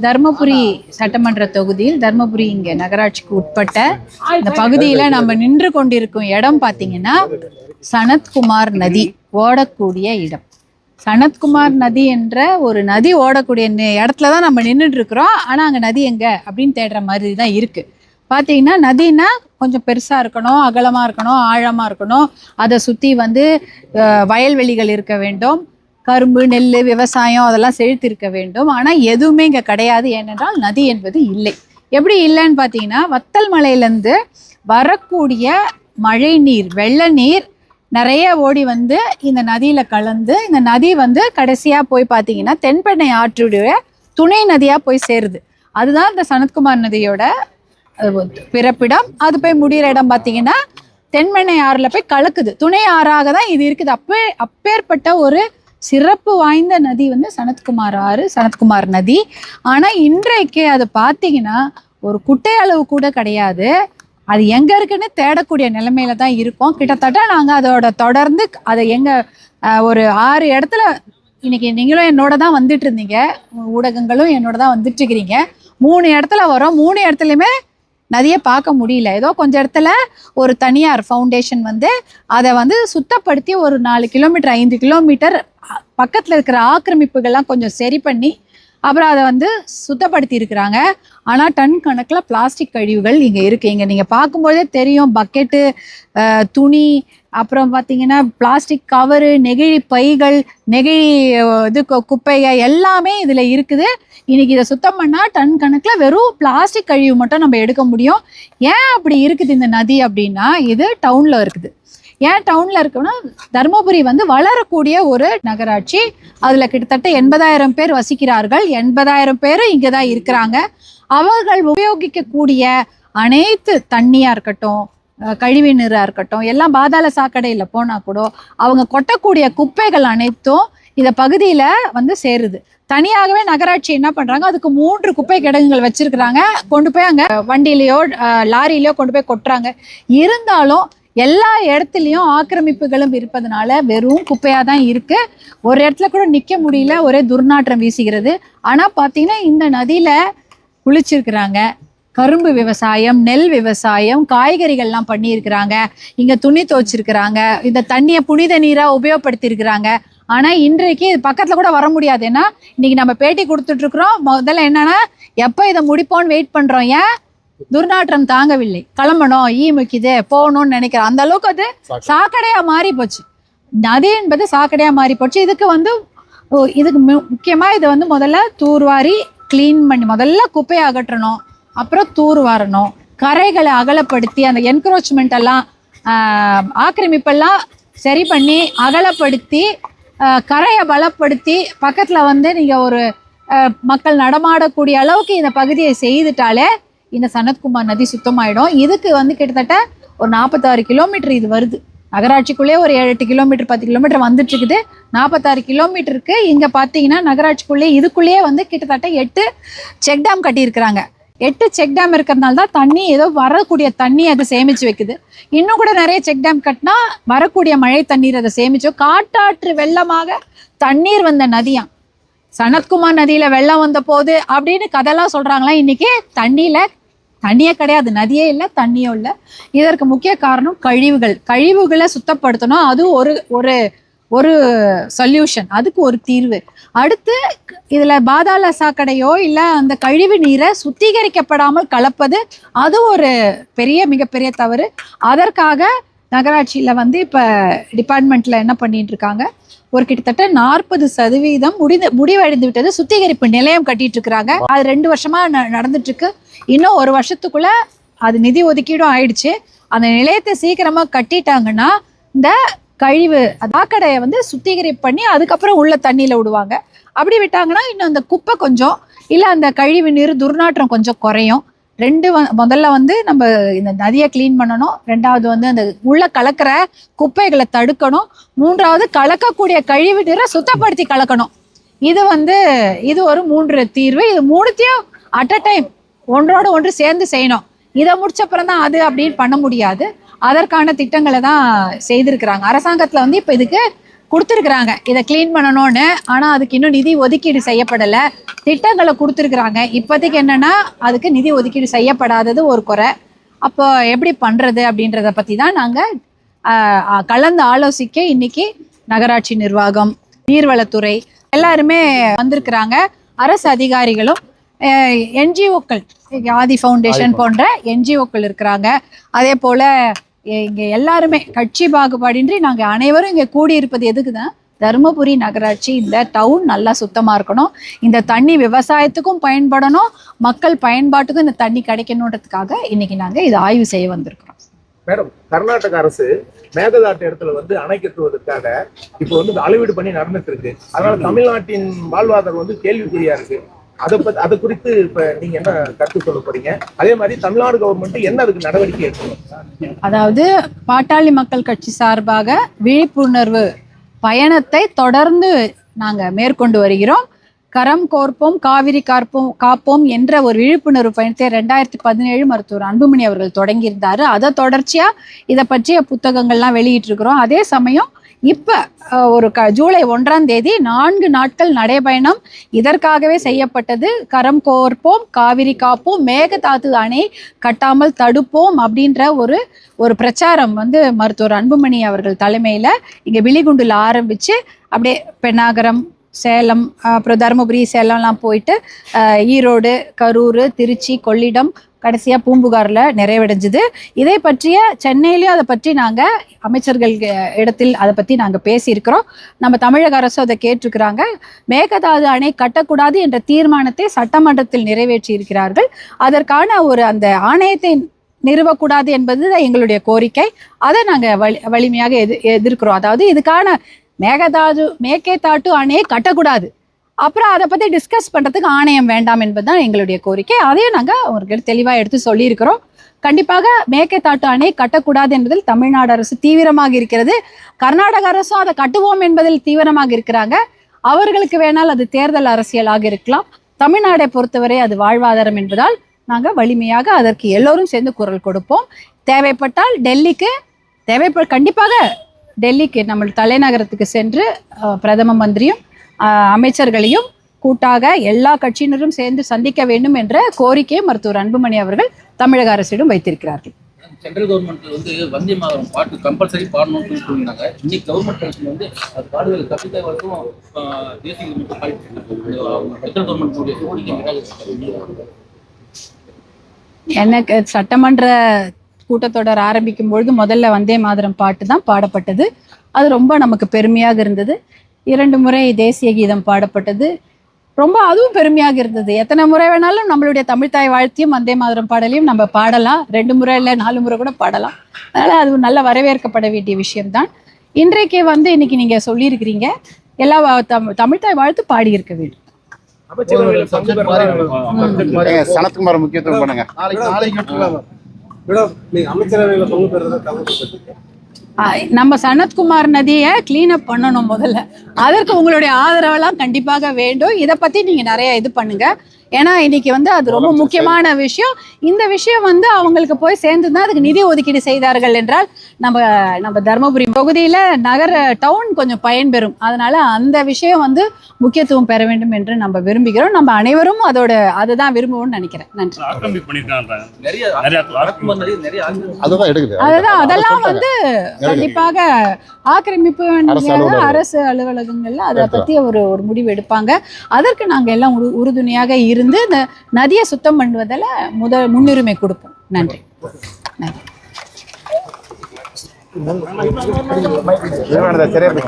தர்மபுரி சட்டமன்ற தொகுதியில் தர்மபுரி இங்கே நகராட்சிக்கு உட்பட்ட இந்த பகுதியில் நம்ம நின்று கொண்டிருக்கும் இடம் பார்த்தீங்கன்னா சனத்குமார் நதி ஓடக்கூடிய இடம். சனத்குமார் நதி என்ற ஒரு நதி ஓடக்கூடிய இடத்துல தான் நம்ம நின்றுட்டு இருக்கிறோம். ஆனால் அங்கே நதி எங்கே அப்படின்னு தேடுற மாதிரி தான் இருக்குது. பார்த்தீங்கன்னா நதினா கொஞ்சம் பெருசாக இருக்கணும், அகலமாக இருக்கணும், ஆழமாக இருக்கணும். அதை சுற்றி வயல்வெளிகள் இருக்க வேண்டும், கரும்பு நெல் விவசாயம் அதெல்லாம் செழித்திருக்க வேண்டும். ஆனால் எதுவுமே இங்கே கிடையாது. ஏனென்றால் நதி என்பது இல்லை. எப்படி இல்லைன்னு பார்த்தீங்கன்னா வத்தல் மலையிலேருந்து வரக்கூடிய மழை நீர் வெள்ள நீர் நிறைய ஓடி இந்த நதியில் கலந்து இந்த நதி கடைசியாக போய் பார்த்தீங்கன்னா தென்பெண்ணை ஆற்றுடைய துணை நதியாக போய் சேருது. அதுதான் இந்த சனத்குமார் நதியோட பிறப்பிடம். அது போய் முடிகிற இடம் பார்த்தீங்கன்னா தென்பெண்ணை ஆறில் போய் கலக்குது. துணை ஆறாக தான் இது இருக்குது. அப்பேற்பட்ட ஒரு சிறப்பு வாய்ந்த நதி சனத்குமார் ஆறு, சனத்குமார் நதி. ஆனால் இன்றைக்கு அது பார்த்தீங்கன்னா ஒரு குட்டை அளவு கூட கிடையாது. அது எங்கே இருக்குன்னு தேடக்கூடிய நிலைமையில தான் இருக்கும். கிட்டத்தட்ட நாங்கள் அதோட தொடர்ந்து அதை ஒரு 6 இடத்துல இன்னைக்கு நீங்களும் என்னோட தான் வந்துட்டு இருந்தீங்க, ஊடகங்களும் என்னோட தான் வந்துட்டு இருக்கிறீங்க. 3 இடத்துல வரோம். 3 இடத்துலையுமே நதியை பார்க்க முடியல. ஏதோ கொஞ்சம் இடத்துல ஒரு தனியார் ஃபவுண்டேஷன் அதை சுத்தப்படுத்தி ஒரு 4 கிலோமீட்டர் 5 கிலோமீட்டர் பக்கத்தில் இருக்கிற ஆக்கிரமிப்புகள்லாம் கொஞ்சம் சரி பண்ணி அப்புறம் அதை சுத்தப்படுத்தி இருக்கிறாங்க. ஆனால் டன் கணக்கில் பிளாஸ்டிக் கழிவுகள் இங்கே இருக்குது. இங்கே நீங்கள் பார்க்கும்போதே தெரியும். பக்கெட்டு, துணி, அப்புறம் பார்த்தீங்கன்னா பிளாஸ்டிக் கவரு, நெகிழி பைகள், நெகிழி குப்பைகள் எல்லாமே இதில் இருக்குது. இன்னைக்கு இதை சுத்தம் பண்ணால் டன் கணக்கில் வெறும் பிளாஸ்டிக் கழிவு மட்டும் நம்ம எடுக்க முடியும். ஏன் அப்படி இருக்குது இந்த நதி அப்படின்னா, இது டவுனில் இருக்குது. ஏன் டவுனில் இருக்குன்னா தர்மபுரி வளரக்கூடிய ஒரு நகராட்சி. அதில் கிட்டத்தட்ட 80,000 பேர் வசிக்கிறார்கள். 80,000 பேரும் இங்கே தான் இருக்கிறாங்க. அவர்கள் உபயோகிக்கக்கூடிய அனைத்து தண்ணியாக இருக்கட்டும், கழிவு நீராக இருக்கட்டும், எல்லாம் சாக்கடையில் போனால் கூட அவங்க கொட்டக்கூடிய குப்பைகள் அனைத்தும் இந்த பகுதியில் சேருது. தனியாகவே நகராட்சி என்ன பண்ணுறாங்க, அதுக்கு 3 குப்பை கிடங்குகள் வச்சிருக்கிறாங்க. கொண்டு போய் அங்கே வண்டியிலையோ லாரியிலையோ கொண்டு போய் கொட்டுறாங்க. இருந்தாலும் எல்லா இடத்துலையும் ஆக்கிரமிப்புகளும் இருப்பதனால வெறும் குப்பையாக தான் இருக்குது. ஒரு இடத்துல கூட நிற்க முடியல, ஒரே துர்நாற்றம் வீசுகிறது. ஆனால் பார்த்தீங்கன்னா இந்த நதியில் குளிச்சிருக்கிறாங்க, கரும்பு விவசாயம், நெல் விவசாயம், காய்கறிகள்லாம் பண்ணியிருக்கிறாங்க, இங்கே துணி துவைச்சிருக்கிறாங்க, இந்த தண்ணியை புனித நீராக உபயோகப்படுத்தியிருக்கிறாங்க. ஆனால் இன்றைக்கு இது பக்கத்தில் கூட வர முடியாது. ஏன்னா இன்னைக்கு நம்ம பேட்டி கொடுத்துட்ருக்குறோம். முதல்ல என்னன்னா எப்போ இதை முடிப்போன்னு வெயிட் பண்ணுறோம். ஏன் துர்நாற்றம் தாங்கவில்லை, கிளம்பணும், முக்கியது போகணும்னு நினைக்கிறோம். அந்த அளவுக்கு அது சாக்கடையாக மாறி போச்சு. நதி என்பது சாக்கடையாக மாறி போச்சு. இதுக்கு முக்கியமாக இது முதல்ல தூர்வாரி கிளீன் பண்ணி முதல்ல குப்பையை அகற்றணும், அப்புறம் தூர்வாரணும், கரைகளை அகலப்படுத்தி அந்த என்க்ரோச்மெண்ட் எல்லாம் ஆக்கிரமிப்பெல்லாம் சரி பண்ணி அகலப்படுத்தி கரையை பலப்படுத்தி பக்கத்தில் நீங்கள் ஒரு மக்கள் நடமாடக்கூடிய அளவுக்கு இந்த பகுதியை செய்துட்டாலே இந்த சனத்குமார் நதி சுத்தமாயிடும். இதுக்கு கிட்டத்தட்ட ஒரு 46 கிலோமீட்டர் இது வருது. நகராட்சிக்குள்ளே ஒரு 7-8 கிலோமீட்டர் 10 கிலோமீட்டர் வந்துட்டு இருக்குது. 46 கிலோமீட்டருக்கு இங்கே பார்த்தீங்கன்னா நகராட்சிக்குள்ளே இதுக்குள்ளேயே கிட்டத்தட்ட 8 செக் டேம் கட்டியிருக்கிறாங்க. 8 செக் டேம் இருக்கிறதுனால தான் தண்ணி ஏதோ வரக்கூடிய தண்ணி அதை சேமித்து வைக்குது. இன்னும் கூட நிறைய செக் டேம் கட்டினா வரக்கூடிய மழை தண்ணீர் அதை சேமிச்சோம். காட்டாற்று வெள்ளமாக தண்ணீர் வந்த நதியாம் சனத்குமார் நதியில் வெள்ளம் வந்த போது அப்படின்னு கதையெல்லாம் சொல்கிறாங்களா. இன்றைக்கி தண்ணியே கிடையாது, நதியே இல்லை, தண்ணியும் இல்லை. இதற்கு முக்கிய காரணம் கழிவுகளை சுத்தப்படுத்தணும். அது ஒரு சொல்யூஷன், அதுக்கு ஒரு தீர்வு. அடுத்து இதில் சாக்கடையோ இல்லை அந்த கழிவு நீரை சுத்திகரிக்கப்படாமல் கலப்பது, அது ஒரு மிகப்பெரிய தவறு. அதற்காக நகராட்சியில் இப்போ டிபார்ட்மெண்ட்டில் என்ன பண்ணிட்டு இருக்காங்க, ஒரு கிட்டத்தட்ட 40% முடிவடைந்து விட்டது. சுத்திகரிப்பு நிலையம் கட்டிட்டு இருக்கிறாங்க. அது 2 வருஷமா நடந்துட்டு இருக்கு. இன்னும் 1 வருஷத்துக்குள்ள அது நிதி ஒதுக்கீடும் ஆயிடுச்சு. அந்த நிலையத்தை சீக்கிரமா கட்டிட்டாங்கன்னா இந்த கழிவு சாக்கடையை சுத்திகரிப்பு பண்ணி அதுக்கப்புறம் உள்ள தண்ணியில விடுவாங்க. அப்படி விட்டாங்கன்னா இன்னும் அந்த குப்பை கொஞ்சம் இல்லை அந்த கழிவு நீர் துர்நாற்றம் கொஞ்சம் குறையும். முதல்ல நம்ம இந்த நதியை கிளீன் பண்ணணும். 2வது அந்த உள்ள கலக்கிற குப்பைகளை தடுக்கணும். 3வது கலக்கக்கூடிய கழிவு நீரை சுத்தப்படுத்தி கலக்கணும். இது ஒரு 3 தீர்வு. இது 3த்தையும் அட் அ டைம் ஒன்றோட ஒன்று சேர்ந்து செய்யணும். இதை முடிச்சப்புறம் தான் அது அப்படின்னு பண்ண முடியாது. அதற்கான திட்டங்களை தான் செய்திருக்கிறாங்க அரசாங்கத்தில். இப்போ இதுக்கு கொடுத்துருக்குறாங்க இதை க்ளீன் பண்ணணும்னு. ஆனால் அதுக்கு இன்னும் நிதி ஒதுக்கீடு செய்யப்படலை. திட்டங்களை கொடுத்துருக்குறாங்க. இப்போதைக்கு என்னென்னா அதுக்கு நிதி ஒதுக்கீடு செய்யப்படாதது ஒரு குறை. அப்போ எப்படி பண்ணுறது அப்படின்றத பற்றி தான் நாங்கள் கலந்து ஆலோசிக்க இன்னைக்கு நகராட்சி நிர்வாகம், நீர்வளத்துறை எல்லாருமே வந்திருக்கிறாங்க. அரசு அதிகாரிகளும், என்ஜிஓக்கள், ஆதி ஃபவுண்டேஷன் போன்ற என்ஜிஓக்கள் இருக்கிறாங்க. அதே போல் இங்கே எல்லாருமே கட்சி பாகுபாடின்றி நாங்கள் அனைவரும் இங்கே கூடியிருப்பது எதுக்கு தான், தருமபுரி நகராட்சி இந்த டவுன் நல்லா சுத்தமாக இருக்கணும், இந்த தண்ணி விவசாயத்துக்கும் பயன்படணும், மக்கள் பயன்பாட்டுக்கும் இந்த தண்ணி கிடைக்கணுன்றதுக்காக இன்னைக்கு நாங்கள் இதை ஆய்வு செய்ய வந்திருக்கிறோம். மேடம், கர்நாடக அரசு மேகதாட்டு இடத்துல அணை கட்டுவதற்காக இப்போ அளவீடு பண்ணி நடந்துட்டு இருக்கு. அதனால தமிழ்நாட்டின் வாழ்வாதாரம் கேள்விக்குறியா இருக்கு. அது குறித்து இப்ப நீங்க என்ன கருத்து சொல்ல போறீங்க? அதே மாதிரி தமிழ்நாடு கவர்மெண்ட் என்ன அதுக்கு நடவடிக்கை எடுக்கணும்? அதாவது பாட்டாளி மக்கள் கட்சி சார்பாக விழிப்புணர்வு பயணத்தை தொடர்ந்து நாங்க மேற்கொண்டு வருகிறோம். கரம் கோர்ப்போம் காவிரி காப்போம் என்ற ஒரு விழிப்புணர்வு பயணத்தை 2017 மருத்துவர் அன்புமணி அவர்கள் தொடங்கியிருந்தாரு. அதை தொடர்ச்சியா இதை பற்றிய புத்தகங்கள்லாம் வெளியிட்டு இருக்கிறோம். அதே சமயம் இப்ப ஒரு ஜூலை 1ஆம் தேதி 4 நாட்கள் நடைபயணம் இதற்காகவே செய்யப்பட்டது. கரம் கோர்ப்போம் காவிரி காப்போம் மேகதாது அணை கட்டாமல் தடுப்போம் அப்படின்ற ஒரு பிரச்சாரம் மருத்துவர் அன்புமணி அவர்கள் தலைமையில இங்க விழிகுண்டுல ஆரம்பிச்சு அப்படியே பெண்ணாகரம், சேலம், அப்புறம் தருமபுரி, சேலம்லாம் போயிட்டு ஈரோடு, கரூர், திருச்சி, கொள்ளிடம், கடைசியாக பூம்புகாரில் நிறைவடைஞ்சுது. இதை பற்றிய சென்னையிலையும் அதை பற்றி நாங்கள் அமைச்சர்கள் இடத்தில் அதை பற்றி நாங்கள் பேசியிருக்கிறோம். நம்ம தமிழக அரசு அதை கேட்டிருக்கிறாங்க. மேகதாது அணை கட்டக்கூடாது என்ற தீர்மானத்தை சட்டமன்றத்தில் நிறைவேற்றி இருக்கிறார்கள். அதற்கான அந்த ஆணையத்தை நிறுவக்கூடாது என்பது எங்களுடைய கோரிக்கை. அதை நாங்கள் வலிமையாக எதிர்க்கிறோம். அதாவது இதுக்கான மேகதாட்டு அணையை கட்டக்கூடாது, அப்புறம் அதை பற்றி டிஸ்கஸ் பண்ணுறதுக்கு ஆணையம் வேண்டாம் என்பதுதான் எங்களுடைய கோரிக்கை. அதையும் நாங்கள் அவர்கள் தெளிவாக எடுத்து சொல்லியிருக்கிறோம். கண்டிப்பாக மேகதாட்டு அணை கட்டக்கூடாது என்பதில் தமிழ்நாடு அரசு தீவிரமாக இருக்கிறது. கர்நாடக அரசும் அதை கட்டுவோம் என்பதில் தீவிரமாக இருக்கிறாங்க. அவர்களுக்கு வேணால் அது தேர்தல் அரசியலாக இருக்கலாம். தமிழ்நாடை பொறுத்தவரை அது வாழ்வாதாரம் என்பதால் நாங்கள் வலிமையாக அதற்கு எல்லோரும் சேர்ந்து குரல் கொடுப்போம். தேவைப்பட்டால் கண்டிப்பாக டெல்லிக்கு, நம்ம தலைநகரத்துக்கு சென்று பிரதம மந்திரியும் அமைச்சர்களையும் கூட்டாக எல்லா கட்சியினரும் சேர்ந்து சந்திக்க வேண்டும் என்ற கோரிக்கையை மருத்துவர் அன்புமணி அவர்கள் தமிழக அரசிடம் வைத்திருக்கிறார்கள். சென்ட்ரல் கவர்மெண்ட் வந்தே மாதரம் பாட்டு கம்பல்சரி பாடணும்னு சொல்லியிருந்தாங்க. இன்னைக்கு கவர்மெண்ட் அது பாடுகள் கவிதை வரைக்கும் தேசிய சென்ட்ரல் கவர்மெண்ட் எனக்கு சட்டமன்ற கூட்டத்தொடர் ஆரம்பிக்கும் பொழுது முதல்ல வந்தே மாதரம் பாட்டு தான் பாடப்பட்டது. அது ரொம்ப நமக்கு பெருமையாக இருந்தது. 2 முறை தேசிய கீதம் பாடப்பட்டது. ரொம்ப அதுவும் பெருமையாக இருந்தது. எத்தனை முறை வேணாலும் நம்மளுடைய தமிழ்தாய் வாழ்த்தையும் வந்தே மாதரம் பாடலையும் நம்ம பாடலாம். 2 முறை இல்லை 4 முறை கூட பாடலாம். அதனால் அது நல்ல வரவேற்கப்பட வேண்டிய விஷயம்தான். இன்றைக்கு இன்னைக்கு நீங்கள் சொல்லியிருக்கிறீங்க எல்லா தமிழ்தாய் வாழ்த்து பாடியிருக்க வேண்டும். சனத்குமார் முக்கியத்துவம் பண்ணுங்க. நம்ம சனத்குமார் நதியை கிளீன் அப் பண்ணணும் முதல்ல. அதற்கு உங்களுடைய ஆதரவெல்லாம் கண்டிப்பாக வேண்டும். இதை பத்தி நீங்க நிறைய இது பண்ணுங்க. ஏன்னா இன்னைக்கு அது ரொம்ப முக்கியமான விஷயம். இந்த விஷயம் அவங்களுக்கு போய் சேர்ந்துதான் அதுக்கு நிதி ஒதுக்கீடு செய்தார்கள் என்றால் நம்ம தருமபுரி தொகுதியில டவுன் கொஞ்சம் பயன்பெறும். அதனால அந்த விஷயம் முக்கியத்துவம் பெற வேண்டும் என்று நம்ம விரும்புகிறோம். நம்ம அனைவரும் அதுதான் விரும்புவோம்னு நினைக்கிறேன். நன்றி. அதுதான் அதெல்லாம் கண்டிப்பாக ஆக்கிரமிப்பு அரசு அலுவலகங்கள்ல அதை பத்தி ஒரு முடிவு எடுப்பாங்க. அதற்கு நாங்க எல்லாம் உறுதுணையாக இருந்து இந்த நதியை சுத்தம் பண்ணுவதில் முன்னுரிமை கொடுப்போம். நன்றி. சரியா